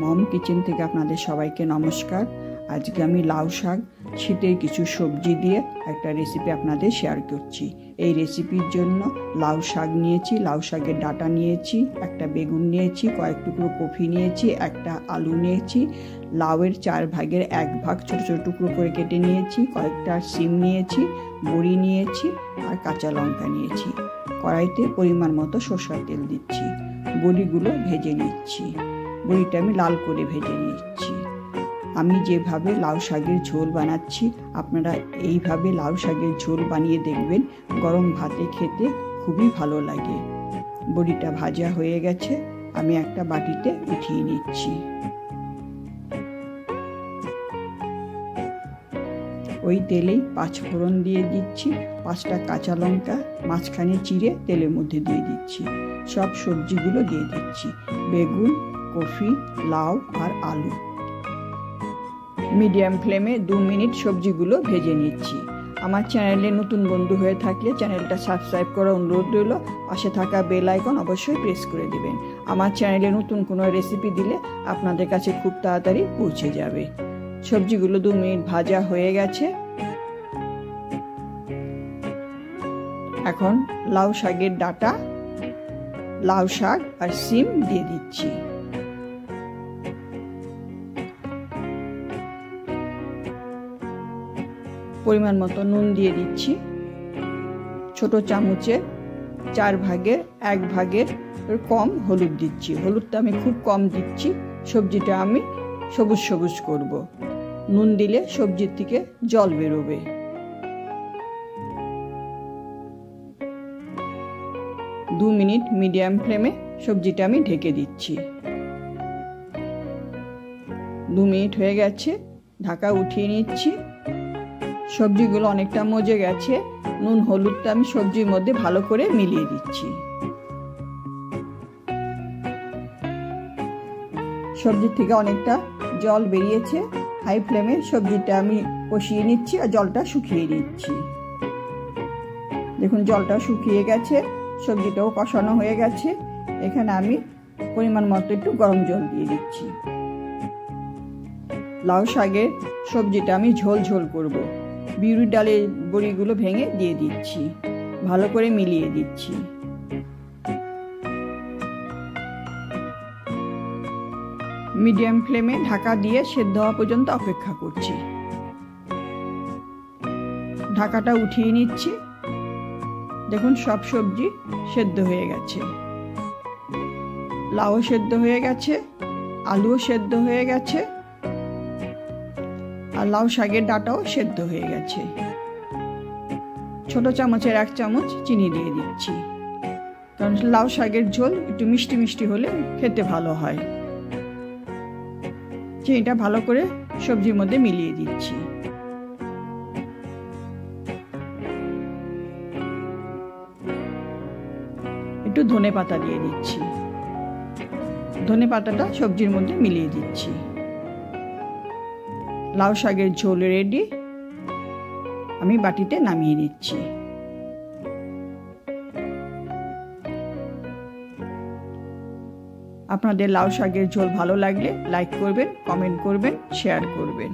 মম kitchen থেকে আপনাদের সবাইকে নমস্কার। আজকে আমি লাউ শাক শীতের কিছু সবজি দিয়ে একটা রেসিপি আপনাদের শেয়ার করছি। এই রেসিপির জন্য লাউ শাক নিয়েছি, লাউ শাকের ডাঁটা নিয়েছি, একটা বেগুন নিয়েছি, কয়েক টুকরো কফি নিয়েছি, একটা আলু নিয়েছি, লাউয়ের 4 ভাগের 1 ভাগ ছোট ছোট টুকরো করে কেটে নিয়েছি, কয়েকটা সিম নিয়েছি, বড়ি নিয়েছি আর কাঁচা লঙ্কা নিয়েছি। কড়াইতে পরিমাণ মতো সরষের তেল দিচ্ছি, বড়িগুলো ভেজে নিচ্ছি। বড়িটা আমি লাল করে ভেজে নিচ্ছি। আমি যেভাবে লাউ শাকের ঝোল বানাচ্ছি আপনারা এইভাবে লাউ শাকের ঝোল বানিয়ে দেখবেন, গরম ভাতে খেতে খুবই ভালো লাগে। বড়িটা ভাজা হয়ে গেছে, আমি একটা বাটিতে উঠিয়ে নিচ্ছি। ওই তেলেই 5 ফোড়ন দিয়ে দিচ্ছি, 5টা কাঁচা লঙ্কা মাঝখানে চিড়ে তেলের মধ্যে দিয়ে দিচ্ছি। সব সবজিগুলো দিয়ে দিচ্ছি, বেগুন, কফি, লাউ আর আলু। মিডিয়াম ফ্লেমে 2 মিনিট সবজিগুলো ভেজে নিচ্ছি। আমার চ্যানেলে নতুন বন্ধু হয়ে থাকলে চ্যানেলটা সাবস্ক্রাইব করার অনুরোধ রইল। পাশে থাকা বেল আইকন অবশ্যই প্রেস করে দিবেন। আমার চ্যানেলে নতুন কোনো রেসিপি দিলে আপনাদের কাছে খুব তাড়াতাড়ি পৌঁছে যাবে। সবজিগুলো 2 মিনিট ভাজা হয়ে গেছে। এখন লাউ শাকের ডাঁটা, লাউ শাক আর সিম দিয়ে দিচ্ছি। পরিমাণ মতো নুন দিয়ে দিচ্ছি। ছোট চামচে 4 ভাগের 1 ভাগের কম হলুদ দিচ্ছি। হলুদটা আমি খুব কম দিচ্ছি, সবজিটা আমি সবুজ সবুজ করব। নুন দিলে সবজির থেকে জল বেরোবে। দু মিনিট মিডিয়াম ফ্লেমে সবজিটা আমি ঢেকে দিচ্ছি। 2 মিনিট হয়ে গেছে, ঢাকা উঠিয়ে নিচ্ছি। সবজিগুলো অনেকটা মজে গেছে। নুন হলুদটা আমি সবজির মধ্যে ভালো করে মিলিয়ে দিচ্ছি। সবজি থেকে অনেকটা জল বেরিয়েছে। হাই ফ্লেমে সবজিটা আমি কষিয়ে নিচ্ছি আর জলটা শুকিয়ে নিচ্ছি। দেখুন জলটা শুকিয়ে গেছে, সবজিটাও কষানো হয়ে গেছে। এখানে আমি পরিমাণ মতো একটু গরম জল দিয়ে দিচ্ছি। লাউ শাকের সবজিটা আমি ঝোল ঝোল করব। বিউলির ডালের বড়িগুলো ভেঙে দিয়ে দিচ্ছি, ভালো করে মিলিয়ে দিচ্ছি। মিডিয়াম ফ্লেমে ঢাকা দিয়ে সেদ্ধ হওয়া পর্যন্ত অপেক্ষা করছি। ঢাকাটা উঠিয়ে নিচ্ছি। দেখুন সব সবজি সেদ্ধ হয়ে গেছে। লাউ সেদ্ধ হয়ে গেছে, আলুও সেদ্ধ হয়ে গেছে আর লাউ শাকের ডাঁটাও সেদ্ধ হয়ে গেছে। ছোট চামচের 1 চামচ চিনি দিয়ে দিচ্ছি, কারণ লাউ শাকের ঝোল একটু মিষ্টি মিষ্টি হলে খেতে ভালো হয়। চিনিটা ভালো করে সবজির মধ্যে মিলিয়ে দিচ্ছি। একটু ধনে পাতা দিয়ে দিচ্ছি। ধনে পাতাটা সবজির মধ্যে মিলিয়ে দিচ্ছি। লাউ শাকের ঝোল রেডি, আমি বাটিতে নামিয়ে নিচ্ছি। আপনাদের লাউ শাকের ঝোল ভালো লাগলে লাইক করবেন, কমেন্ট করবেন, শেয়ার করবেন।